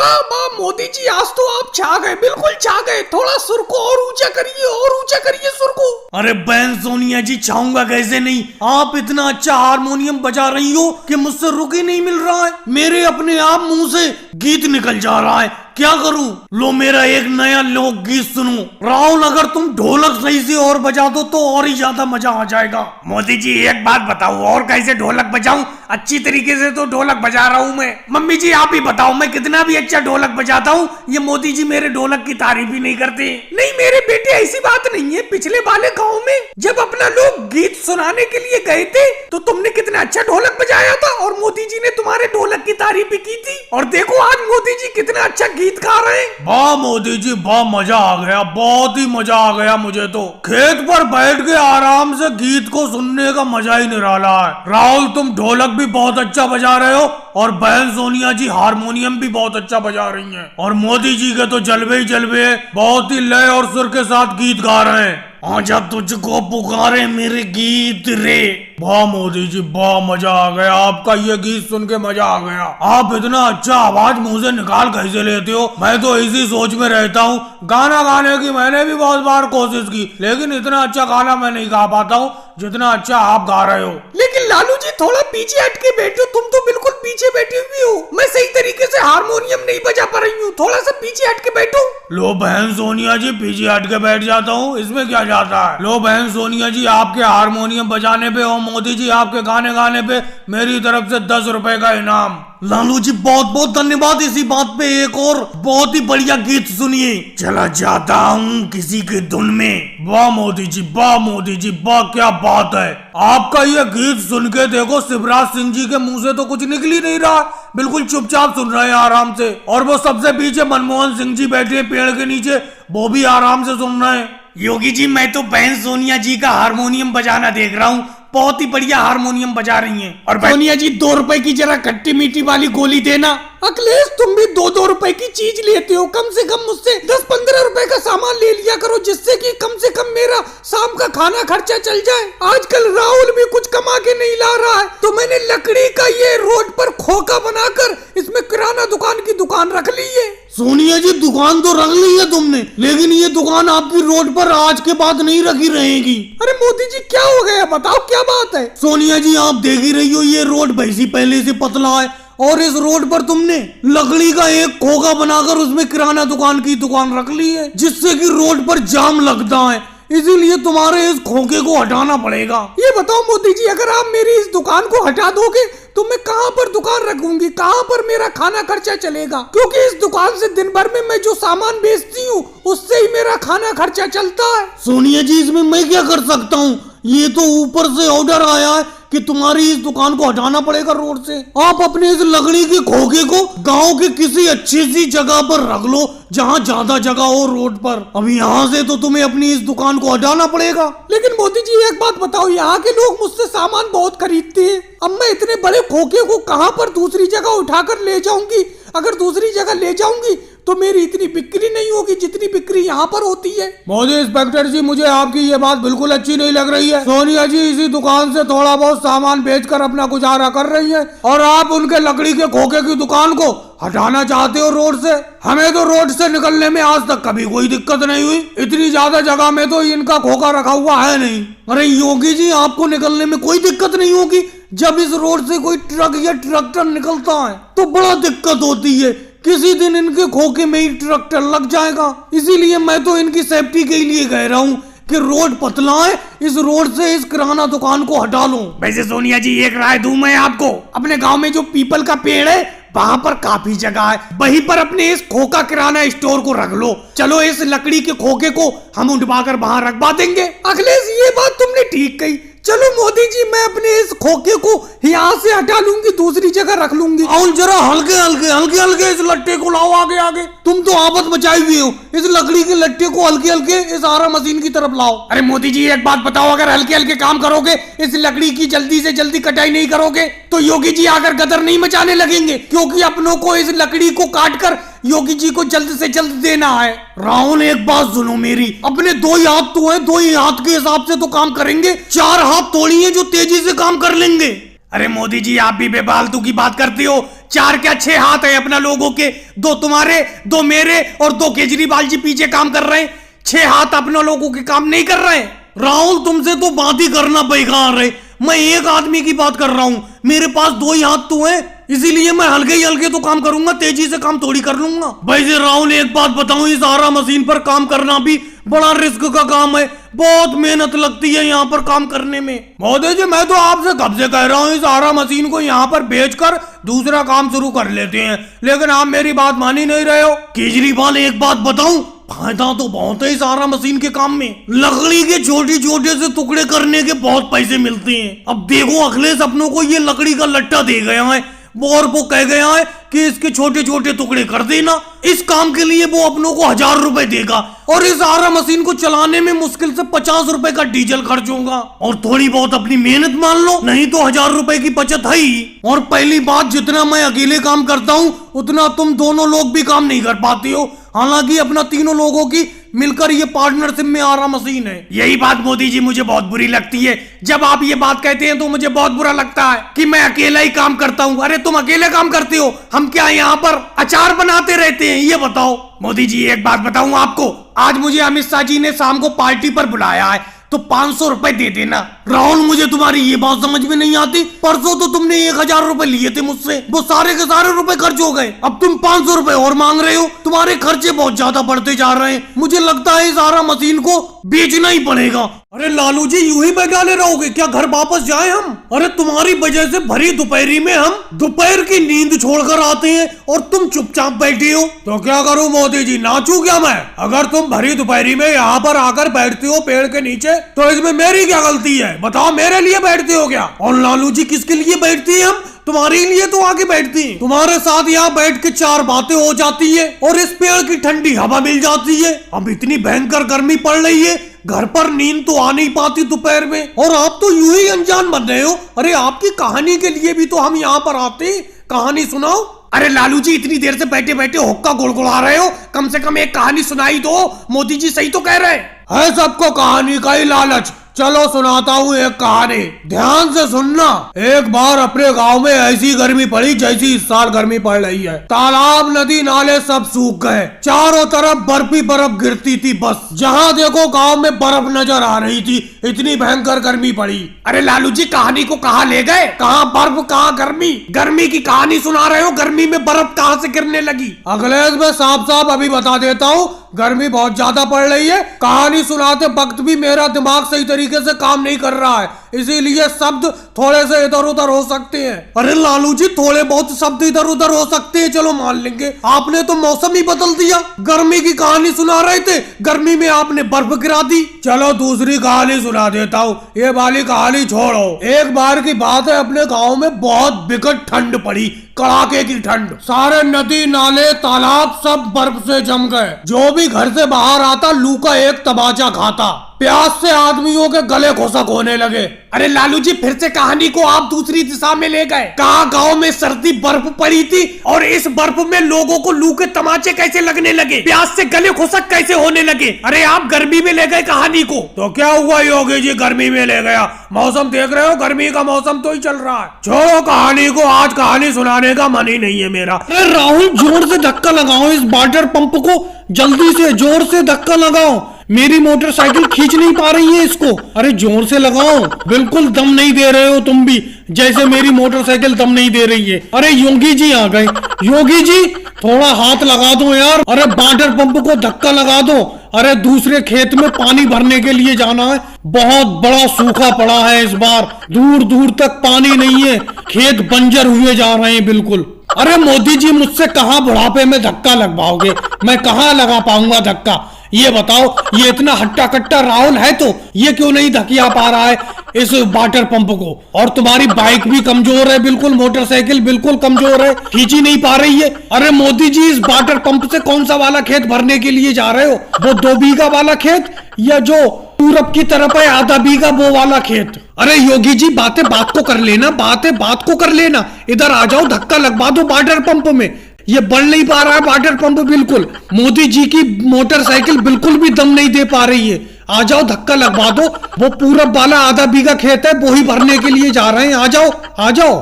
वाह वाह मोदी जी, आज तो आप छा गए, बिल्कुल छा गए। थोड़ा सुर को और ऊंचा करिए, और ऊंचा करिए सुर को। अरे बहन सोनिया जी, छाऊंगा कैसे नहीं। आप इतना अच्छा हारमोनियम बजा रही हो कि मुझसे रुक ही नहीं मिल रहा है। मेरे अपने आप मुंह से गीत निकल जा रहा है, क्या करूं। लो मेरा एक नया लोकगीत सुनो। राहुल, अगर तुम ढोलक सही से और बजा दो तो और ही ज्यादा मजा आ जाएगा। मोदी जी एक बात बताओ, और कैसे ढोलक बजाऊं? अच्छी तरीके से तो ढोलक बजा रहा हूं मैं। मम्मी जी आप ही बताओ, मैं कितना भी अच्छा ढोलक बजाता हूं, ये मोदी जी मेरे ढोलक की तारीफ ही नहीं करते। नहीं मेरे बेटे, ऐसी बात नहीं है। पिछले वाले गांव में जब अपना लोग गीत सुनाने के लिए गए थे तो तुमने कितना अच्छा ढोलक बजाया था और मोदी जी ने तुम्हारे ढोलक की तारीफ भी की थी। और देखो आज मोदी जी कितना अच्छा गीत गा रहे हैं। वाह मोदी जी, वाह मजा आ गया, बहुत ही मजा आ गया मुझे तो। खेत पर बैठ के आराम से गीत को सुनने का मजा ही निराला है। राहुल, तुम ढोलक भी बहुत अच्छा बजा रहे हो और बहन सोनिया जी हारमोनियम भी बहुत अच्छा बजा रही हैं। और मोदी जी के तो जलवे ही जलवे, बहुत ही लय और सुर के साथ गीत गा रहे हैं। आजा तुझको पुकारे मेरे गीत रे। वाह मोदी जी, वाह मजा आ गया, आपका ये गीत सुन के मजा आ गया। आप इतना अच्छा आवाज मुंह से निकाल कैसे लेते हो? मैं तो इसी सोच में रहता हूँ। गाना गाने की मैंने भी बहुत बार कोशिश की, लेकिन इतना अच्छा गाना मैं नहीं गा पाता हूँ जितना अच्छा आप गा रहे हो। लेकिन लालू जी थोड़ा पीछे हट के बैठो, तुम तो बिल्कुल पीछे बैठी हुई हो। मैं सही तरीके से हारमोनियम नहीं बजा पा रही हूँ, थोड़ा सा पीछे हट के बैठो। लो बहन सोनिया जी, पीछे हट के बैठ जाता हूँ, इसमें क्या जाता है। लो बहन सोनिया जी, आपके हारमोनियम बजाने पे और मोदी जी आपके गाने गाने पे मेरी तरफ से 10 रुपए का इनाम। लालू जी बहुत बहुत धन्यवाद। इसी बात पे एक और बहुत ही बढ़िया गीत सुनिए। चला जाता हूँ किसी के धुन में। वाह मोदी जी, वाह मोदी जी, वाह क्या बात है। आपका ये गीत सुन के देखो, शिवराज सिंह जी के मुंह से तो कुछ निकल ही नहीं रहा, बिल्कुल चुपचाप सुन रहे हैं आराम से। और वो सबसे पीछे मनमोहन सिंह जी बैठे हैं पेड़ के नीचे, वो भी आराम से सुन रहे हैं। योगी जी मैं तो बहन सोनिया जी का हारमोनियम बजाना देख रहा हूँ, बहुत ही बढ़िया हारमोनियम बजा रही हैं। और सोनिया जी 2 रुपए की जरा खट्टी मीठी वाली गोली देना। अखिलेश तुम भी 2-2 रुपए की चीज लेते हो, कम से कम मुझसे 10-15 रुपए का सामान ले लिया करो, जिससे कि कम से कम मेरा शाम का खाना खर्चा चल जाए। आजकल राहुल भी कुछ कमा के नहीं ला रहा है, तो मैंने लकड़ी का ये रोड पर खोखा बनाकर इसमें किराना दुकान की दुकान रख ली है। सोनिया जी दुकान तो रख ली है तुमने, लेकिन ये दुकान आपकी रोड पर आज के बाद नहीं रखी रहेगी। अरे मोदी जी क्या हो गया, बताओ क्या बात है। सोनिया जी आप देख ही रही हो, ये रोड वैसी पहले से पतला है और इस रोड पर तुमने लकड़ी का एक खोखा बनाकर उसमें किराना दुकान की दुकान रख ली है, जिससे कि रोड पर जाम लगता है। इसीलिए तुम्हारे इस खोखे को हटाना पड़ेगा। ये बताओ मोदी जी, अगर आप मेरी इस दुकान को हटा दोगे तो मैं कहाँ पर दुकान रखूंगी, कहाँ पर मेरा खाना खर्चा चलेगा? क्योंकि इस दुकान से दिन भर में मैं जो सामान बेचती हूँ उससे ही मेरा खाना खर्चा चलता है। सोनिया जी इसमें मैं क्या कर सकता हूँ? ये तो ऊपर से ऑर्डर आया है कि तुम्हारी इस दुकान को हटाना पड़ेगा रोड से। आप अपने इस लकड़ी के खोखे को गांव के किसी अच्छी सी जगह पर रख लो, जहाँ ज्यादा जगह हो रोड पर। अब यहाँ से तो तुम्हें अपनी इस दुकान को हटाना पड़ेगा। लेकिन मोदी जी एक बात बताओ, यहाँ के लोग मुझसे सामान बहुत खरीदते हैं, अब मैं इतने बड़े खोखे को कहाँ पर दूसरी जगह उठाकर ले जाऊंगी? अगर दूसरी जगह ले जाऊंगी तो मेरी इतनी बिक्री नहीं होगी जितनी बिक्री यहाँ पर होती है। मोदी इंस्पेक्टर जी, मुझे आपकी ये बात बिल्कुल अच्छी नहीं लग रही है। सोनिया जी इसी दुकान से थोड़ा बहुत सामान बेचकर अपना गुजारा कर रही है और आप उनके लकड़ी के खोखे की दुकान को हटाना चाहते हो रोड से। हमें तो रोड से निकलने में आज तक कभी कोई दिक्कत नहीं हुई, इतनी ज्यादा जगह में तो इनका खोखा रखा हुआ है नहीं। अरे योगी जी आपको निकलने में कोई दिक्कत नहीं होगी, जब इस रोड से कोई ट्रक या ट्रैक्टर निकलता है तो बड़ा दिक्कत होती है। किसी दिन इनके खोखे में ही ट्रैक्टर लग जाएगा, इसीलिए मैं तो इनकी सेफ्टी के लिए कह रहा हूँ कि रोड पतला है, इस रोड से इस किराना दुकान को हटा लो। वैसे सोनिया जी एक राय दूं मैं आपको, अपने गांव में जो पीपल का पेड़ है वहाँ पर काफी जगह है, वहीं पर अपने इस खोखा किराना स्टोर को रख लो। चलो इस लकड़ी के खोखे को हम उठवाकर वहाँ रखवा देंगे। अखिलेश ये बात तुमने ठीक कही। चलो मोदी जी मैं अपने इस खोखे को यहाँ से हटा लूंगी, दूसरी जगह रख लूंगी। और जरा हल्के हल्के हल्के हल्के इस लट्टे को लाओ आगे आगे, तुम तो आफत मचाई हुई हो। इस लकड़ी के लट्टे को हल्के हल्के इस आरा मशीन की तरफ लाओ। अरे मोदी जी एक बात बताओ, अगर हल्के हल्के काम करोगे, इस लकड़ी की जल्दी से जल्दी कटाई नहीं करोगे तो योगी जी आकर गदर नहीं मचाने लगेंगे, क्योंकि अपनों को इस लकड़ी को काट कर योगी जी को जल्द से जल्द देना है। राहुल एक बात सुनो मेरी, अपने 2 ही हाथ तो है, 2 ही हाथ के हिसाब से तो काम करेंगे, 4 हाथ तोड़िए जो तेजी से काम कर लेंगे। अरे मोदी जी आप भी बेफालतू की बात करते हो, 4 क्या 6 हाथ है अपना लोगों के, 2 तुम्हारे 2 मेरे और 2 केजरीवाल जी पीछे काम कर रहे हैं। 6 हाथ अपना लोगों के काम नहीं कर रहे हैं। राहुल तुमसे तो बात ही करना बेकार है। मैं एक आदमी की बात कर रहा हूं, मेरे पास 2 ही हाथ तो हैं, इसीलिए मैं हल्के तो काम करूंगा, तेजी से काम थोड़ी कर लूंगा। वैसे राहुल एक बात बताऊं, इस आरा मशीन पर काम करना भी बड़ा रिस्क का काम है, बहुत मेहनत लगती है यहाँ पर काम करने में। मोदी जी मैं तो आपसे कब से कह रहा हूँ इस आरा मशीन को यहाँ पर बेचकर दूसरा काम शुरू कर लेते हैं, लेकिन आप मेरी बात मान ही नहीं रहे हो। केजरीवाल एक बात बताऊं, फायदा तो बहुत है इस आरा मशीन के काम में। लकड़ी के छोटे छोटे से टुकड़े करने के बहुत पैसे मिलते हैं। अब देखो अखिलेश अपनों को ये लकड़ी का लट्टा दे गया है और वो कह गया है कि इसके छोटे छोटे टुकड़े कर देना। इस काम के लिए वो अपनों को 1000 रुपए देगा और इस आरा मशीन को चलाने में मुश्किल से 50 रुपए का डीजल खर्च होगा। और थोड़ी बहुत अपनी मेहनत मान लो, नहीं तो 1000 रुपए की बचत है ही। और पहली बात, जितना मैं अकेले काम करता हूँ उतना तुम दोनों लोग भी काम नहीं कर पाते हो। हालांकि अपना तीनों लोगों की मिलकर ये पार्टनरशिप में आरा मशीन है। यही बात मोदी जी मुझे बहुत बुरी लगती है। जब आप ये बात कहते हैं तो मुझे बहुत बुरा लगता है कि मैं अकेला ही काम करता हूँ। अरे तुम अकेले काम करते हो, हम क्या यहाँ पर अचार बनाते रहते हैं, ये बताओ। मोदी जी एक बात बताऊं आपको, आज मुझे अमित शाह जी ने शाम को पार्टी पर बुलाया है, तो 500 रुपए दे देना। राहुल मुझे तुम्हारी ये बात समझ में नहीं आती, परसों तो तुमने 1000 रुपए लिए थे मुझसे, वो सारे के सारे रुपए खर्च हो गए, अब तुम 500 रुपए और मांग रहे हो। तुम्हारे खर्चे बहुत ज्यादा बढ़ते जा रहे हैं, मुझे लगता है इस आरा मशीन को बेचना ही पड़ेगा। अरे लालू जी यूं ही बैठाले रहोगे क्या, घर वापस जाए हम? अरे तुम्हारी वजह से भरी दोपहरी में हम दोपहर की नींद छोड़कर आते हैं और तुम चुपचाप बैठे हो। तो क्या करूं मोदी जी, नाचूं क्या मैं? अगर तुम भरी दोपहरी में यहाँ पर आकर बैठते हो पेड़ के नीचे तो इसमें मेरी क्या गलती है? बताओ, मेरे लिए बैठते हो क्या? और लालू जी किसके लिए बैठती है? हम तुम्हारे लिए तो आके बैठती हैं। तुम्हारे साथ यहाँ बैठ के 4 बातें हो जाती है और इस पेड़ की ठंडी हवा मिल जाती है। अब इतनी भयंकर गर्मी पड़ रही है, घर पर नींद तो आ नहीं पाती दोपहर में, और आप तो यूं ही अनजान बन रहे हो। अरे आपकी कहानी के लिए भी तो हम यहाँ पर आते, कहानी सुनाओ। अरे लालू जी इतनी देर से बैठे बैठे हुक्का गुड़गुड़ा रहे हो, कम से कम एक कहानी सुनाई दो। मोदी जी सही तो कह रहे हैं, सबको कहानी का ही लालच। चलो सुनाता हूँ एक कहानी, ध्यान से सुनना। एक बार अपने गांव में ऐसी गर्मी पड़ी जैसी इस साल गर्मी पड़ रही है। तालाब नदी नाले सब सूख गए, चारों तरफ बर्फ ही बर्फ गिरती थी, बस जहाँ देखो गांव में बर्फ नजर आ रही थी, इतनी भयंकर गर्मी पड़ी। अरे लालू जी कहानी को कहाँ ले गए? कहाँ बर्फ कहाँ गर्मी? गर्मी की कहानी सुना रहे हो, गर्मी में बर्फ कहाँ से गिरने लगी? अखिलेश मैं साफ साफ अभी बता देता हूँ, गर्मी बहुत ज्यादा पड़ रही है। कहानी सुनाते वक्त भी मेरा दिमाग सही तरीके से काम नहीं कर रहा है, इसीलिए शब्द थोड़े से इधर उधर हो सकते हैं। अरे लालू जी थोड़े बहुत शब्द इधर उधर हो सकते हैं, चलो मान लेंगे। आपने तो मौसम ही बदल दिया, गर्मी की कहानी सुना रहे थे, गर्मी में आपने बर्फ गिरा दी। चलो दूसरी कहानी सुना देता हूँ, ये वाली कहानी छोड़ो। एक बार की बात है, अपने गाँव में बहुत विकट ठंड पड़ी, कड़ाके की ठंड। सारे नदी नाले तालाब सब बर्फ से जम गए। जो भी घर से बाहर आता लू का एक तमाचा खाता, प्यास से आदमियों के गले खुशक होने लगे। अरे लालू जी फिर से कहानी को आप दूसरी दिशा में ले गए। कहा गांव में सर्दी बर्फ पड़ी थी और इस बर्फ में लोगों को लू के तमाचे कैसे लगने लगे, प्यास से गले खुशक कैसे होने लगे? अरे आप गर्मी में ले गए कहानी को। तो क्या हुआ योगी जी, गर्मी में ले गया? मौसम देख रहे हो, गर्मी का मौसम तो ही चल रहा है। छोड़ो कहानी को, आज कहानी सुनाने का मन ही नहीं है मेरा। अरे राहुल जोर से धक्का लगाओ इस वाटर पंप को, जल्दी से जोर से धक्का लगाओ, मेरी मोटरसाइकिल खींच नहीं पा रही है इसको। अरे जोर से लगाओ, बिल्कुल दम नहीं दे रहे हो तुम भी, जैसे मेरी मोटरसाइकिल दम नहीं दे रही है। अरे योगी जी आ गए, योगी जी थोड़ा हाथ लगा दो यार। अरे वाटर पंप को धक्का लगा दो। अरे दूसरे खेत में पानी भरने के लिए जाना है, बहुत बड़ा सूखा पड़ा है इस बार, दूर दूर तक पानी नहीं है, खेत बंजर हुए जा रहे हैं बिल्कुल। अरे मोदी जी मुझसे कहाँ बुढ़ापे में धक्का लगवाओगे, मैं कहाँ लगा पाऊंगा धक्का, ये बताओ। ये इतना हट्टा कट्टा राहुल है तो ये क्यों नहीं धकिया पा रहा है इस वाटर पंप को? और तुम्हारी बाइक भी कमजोर है बिल्कुल, मोटरसाइकिल बिल्कुल कमजोर है, खींची नहीं पा रही है। अरे मोदी जी इस वाटर पंप से कौन सा वाला खेत भरने के लिए जा रहे हो? वो 2 बीघा वाला खेत या जो पूरब की तरफ है आधा बीघा वो वाला खेत? अरे योगी जी बातें बात को कर लेना, बातें बात को कर लेना, इधर आ जाओ, धक्का लगवा दो वाटर पंप में। ये बढ़ नहीं पा रहा है वाटर पंप बिल्कुल, मोदी जी की मोटरसाइकिल बिल्कुल भी दम नहीं दे पा रही है। आ जाओ धक्का लगवा दो, वो पूरब वाला आधा बीघा खेत है वो ही भरने के लिए जा रहे हैं, आ जाओ आ जाओ।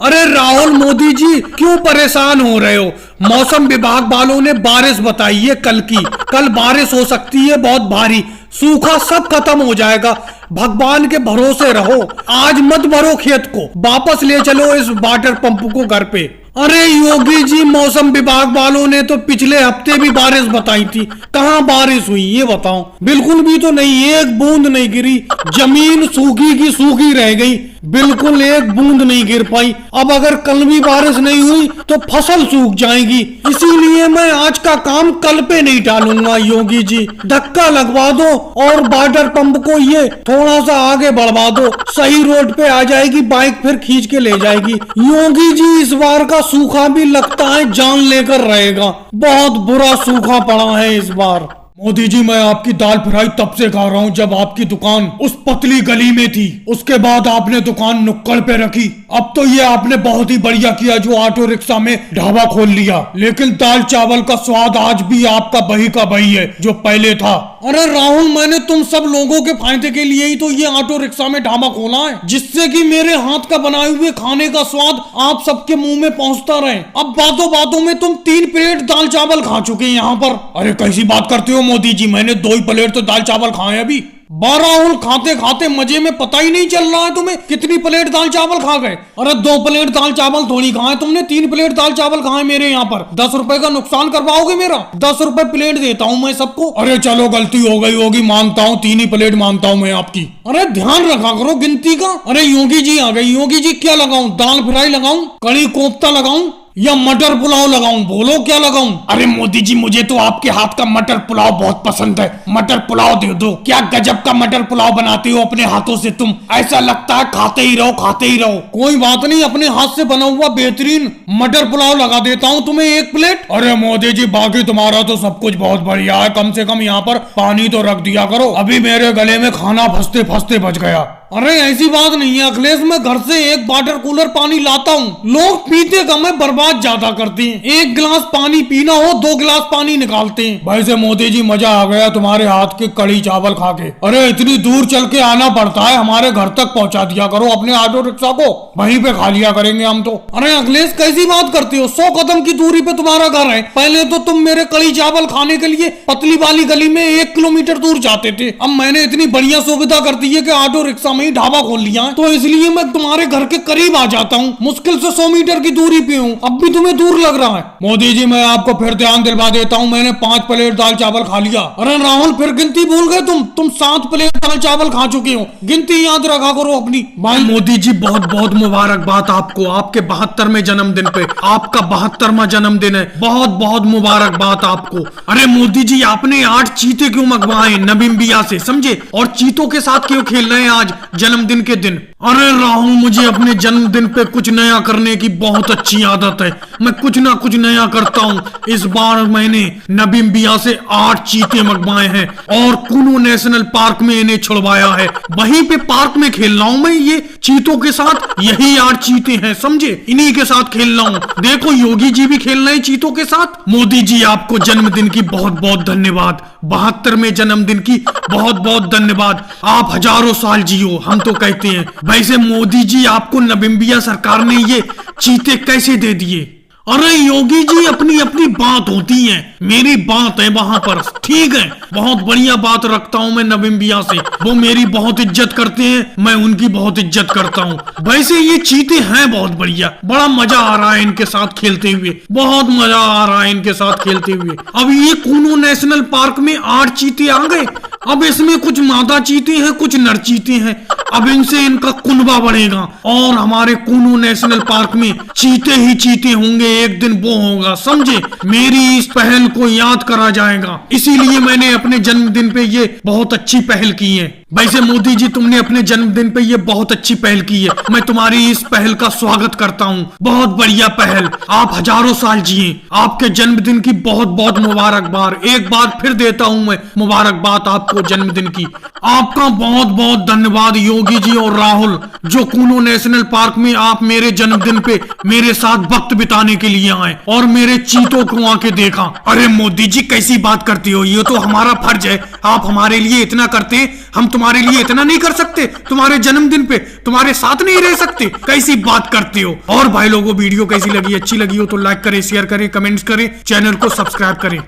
अरे राहुल, मोदी जी क्यों परेशान हो रहे हो? मौसम विभाग वालों ने बारिश बताई है कल की। कल बारिश हो सकती है बहुत भारी, सूखा सब खत्म हो जाएगा। भगवान के भरोसे रहो। आज मत भरो खेत को, वापस ले चलो इस वाटर पंप को घर पे। अरे योगी जी, मौसम विभाग वालों ने तो पिछले हफ्ते भी बारिश बताई थी। कहाँ बारिश हुई ये बताओ? बिल्कुल भी तो नहीं, एक बूंद नहीं गिरी। जमीन सूखी की सूखी रह गई, बिल्कुल एक बूंद नहीं गिर पाई। अब अगर कल भी बारिश नहीं हुई तो फसल सूख जाएगी। इसीलिए मैं आज का काम कल पे नहीं टालूंगा। योगी जी, धक्का लगवा दो और वाटर पंप को ये थोड़ा सा आगे बढ़वा दो, सही रोड पे आ जाएगी, बाइक फिर खींच के ले जाएगी। योगी जी, इस बार का सूखा भी लगता है जान लेकर रहेगा। बहुत बुरा सूखा पड़ा है इस बार। मोदी जी, मैं आपकी दाल फ्राई तब से खा रहा हूँ जब आपकी दुकान उस पतली गली में थी। उसके बाद आपने दुकान नुक्कड़ पे रखी। अब तो ये आपने बहुत ही बढ़िया किया जो ऑटो रिक्शा में ढाबा खोल लिया। लेकिन दाल चावल का स्वाद आज भी आपका वही का वही है जो पहले था। अरे राहुल, मैंने तुम सब लोगों के फायदे के लिए ही तो ये ऑटो रिक्शा में ढाबा खोला है, जिससे कि मेरे हाथ का बनाए हुए खाने का स्वाद आप सबके मुंह में पहुंचता रहे। अब बातों बातों में तुम 3 प्लेट दाल चावल खा चुके हैं यहाँ पर। अरे कैसी बात करते हो मोदी जी, मैंने 2 ही प्लेट तो दाल चावल खाए अभी। राहुल, खाते खाते मजे में पता ही नहीं चल रहा है तुम्हें कितनी प्लेट दाल चावल खा गए। अरे 2 प्लेट दाल चावल थोड़ी खाए तुमने, 3 प्लेट दाल चावल खाए मेरे यहाँ पर। 10 रुपए का नुकसान करवाओगे मेरा? 10 रुपए प्लेट देता हूँ मैं सबको। अरे चलो, गलती हो गई होगी, मानता हूँ, 3 ही प्लेट मानता हूँ मैं आपकी। अरे ध्यान रखा करो गिनती का। अरे योगी जी आ गए। योगी जी, क्या लगाऊं? दाल फ्राई लगाऊं, कड़ी कोफ्ता लगाऊं या मटर पुलाव लगाऊं? बोलो क्या लगाऊं? अरे मोदी जी, मुझे तो आपके हाथ का मटर पुलाव बहुत पसंद है। मटर पुलाव दे दो। क्या गजब का मटर पुलाव बनाते हो अपने हाथों से तुम, ऐसा लगता है खाते ही रहो खाते ही रहो। कोई बात नहीं, अपने हाथ से बना हुआ बेहतरीन मटर पुलाव लगा देता हूँ तुम्हें 1 प्लेट। अरे मोदी जी, बाकी तुम्हारा तो सब कुछ बहुत बढ़िया है, कम से कम यहाँ पर पानी तो रख दिया करो। अभी मेरे गले में खाना फंसते फंसते बच गया। अरे ऐसी बात नहीं है अखिलेश, मैं घर से 1 वाटर कूलर पानी लाता हूँ। लोग पीते कम है, बर्बाद ज्यादा करते हैं। 1 गिलास पानी पीना हो 2 गिलास पानी निकालते हैं। वैसे मोदी जी, मजा आ गया तुम्हारे हाथ के कड़ी चावल खा के। अरे इतनी दूर चल के आना पड़ता है, हमारे घर तक पहुँचा दिया करो अपने ऑटो रिक्शा को, वहीं पे खा लिया करेंगे हम तो। अरे अखिलेश, कैसी बात करते हो? 100 कदम की दूरी पे तुम्हारा घर है। पहले तो तुम मेरे कड़ी चावल खाने के लिए पतली वाली गली में 1 किलोमीटर दूर जाते थे। अब मैंने इतनी बढ़िया सुविधा कर दी है कि ऑटो रिक्शा में ही ढाबा खोल लिया है, तो इसलिए मैं तुम्हारे घर के करीब आ जाता हूँ। मुश्किल से 100 मीटर की दूरी पे हूँ, अब भी तुम्हें दूर लग रहा है। मोदी जी, मैं आपको फिर ध्यान दिलवा देता हूँ, मैंने 5 प्लेट दाल चावल खा लिया। अरे राहुल, फिर गिनती भूल गए तुम 7 प्लेट दाल चावल खा चुके हो। गिनती याद रखा करो अपनी। भाई मोदी जी, बहुत बहुत मुबारकबाद आपको, आपके 72वें जन्मदिन पे। आपका 72वां जन्मदिन है, बहुत बहुत मुबारकबाद आपको। अरे मोदी जी, आपने 8 चीते क्यों मंगवाए नबीम्बिया से, समझे? और चीतों के साथ क्यों खेल रहे हैं आज जन्मदिन के दिन? अरे राहुल, मुझे अपने जन्मदिन पे कुछ नया करने की बहुत अच्छी आदत है। मैं कुछ ना कुछ नया करता हूँ। इस बार मैंने नबीम्बिया से 8 चीते मंगवाए हैं और कुनू नेशनल पार्क में इन्हें छुड़वाया है। वहीं पे पार्क में खेल रहा हूँ मैं ये चीतों के साथ। यही 8 चीते हैं, समझे? इन्हीं के साथ खेल रहा हूँ। देखो, योगी जी भी खेल रहे हैं चीतों के साथ। मोदी जी, आपको जन्मदिन की बहुत बहुत धन्यवाद। 72वें जन्मदिन की बहुत बहुत धन्यवाद। आप हजारों साल जियो, हम तो कहते हैं। वैसे मोदी जी, आपको नबीम्बिया सरकार ने ये चीते कैसे दे दिए? अरे योगी जी, अपनी अपनी बात होती है, मेरी बात है वहां पर, ठीक है? बहुत बढ़िया बात रखता हूं मैं नबीम्बिया से, वो मेरी बहुत इज्जत करते हैं, मैं उनकी बहुत इज्जत करता हूं। वैसे ये चीते हैं बहुत बढ़िया, बड़ा मजा आ रहा है इनके साथ खेलते हुए, बहुत मजा आ रहा है इनके साथ खेलते हुए। अब ये कुनू नेशनल पार्क में 8 चीते आ गए। अब इसमें कुछ मादा चीते हैं, कुछ नर चीते हैं। अब इनसे इनका कुनबा बढ़ेगा और हमारे कुनू नेशनल पार्क में चीते ही चीते होंगे। एक दिन वो होगा, समझे? मेरी इस पहल को याद करा जाएगा, इसीलिए मैंने अपने जन्मदिन पे ये बहुत अच्छी पहल की है। वैसे मोदी जी, तुमने अपने जन्मदिन पे ये बहुत अच्छी पहल की है, मैं तुम्हारी इस पहल का स्वागत करता हूँ। बहुत बढ़िया पहल, आप हजारों साल जिए। आपके जन्मदिन की बहुत बहुत मुबारकबाद। एक बार फिर देता हूँ मैं मुबारकबाद आपको जन्मदिन की। आपका बहुत बहुत धन्यवाद योगी जी और राहुल, जो कुनू नेशनल पार्क में आप मेरे जन्मदिन पे मेरे साथ वक्त बिताने के लिए आए और मेरे चीतों को आके देखा। अरे मोदी जी, कैसी बात करती हो? ये तो हमारा फर्ज है, आप हमारे लिए इतना करते हैं, हम तुम्हारे लिए इतना नहीं कर सकते? तुम्हारे जन्मदिन पे तुम्हारे साथ नहीं रह सकते? कैसी बात करते हो? और भाई लोगों वीडियो कैसी लगी? अच्छी लगी हो तो लाइक करें, शेयर करें, कमेंट्स करें, चैनल को सब्सक्राइब करें।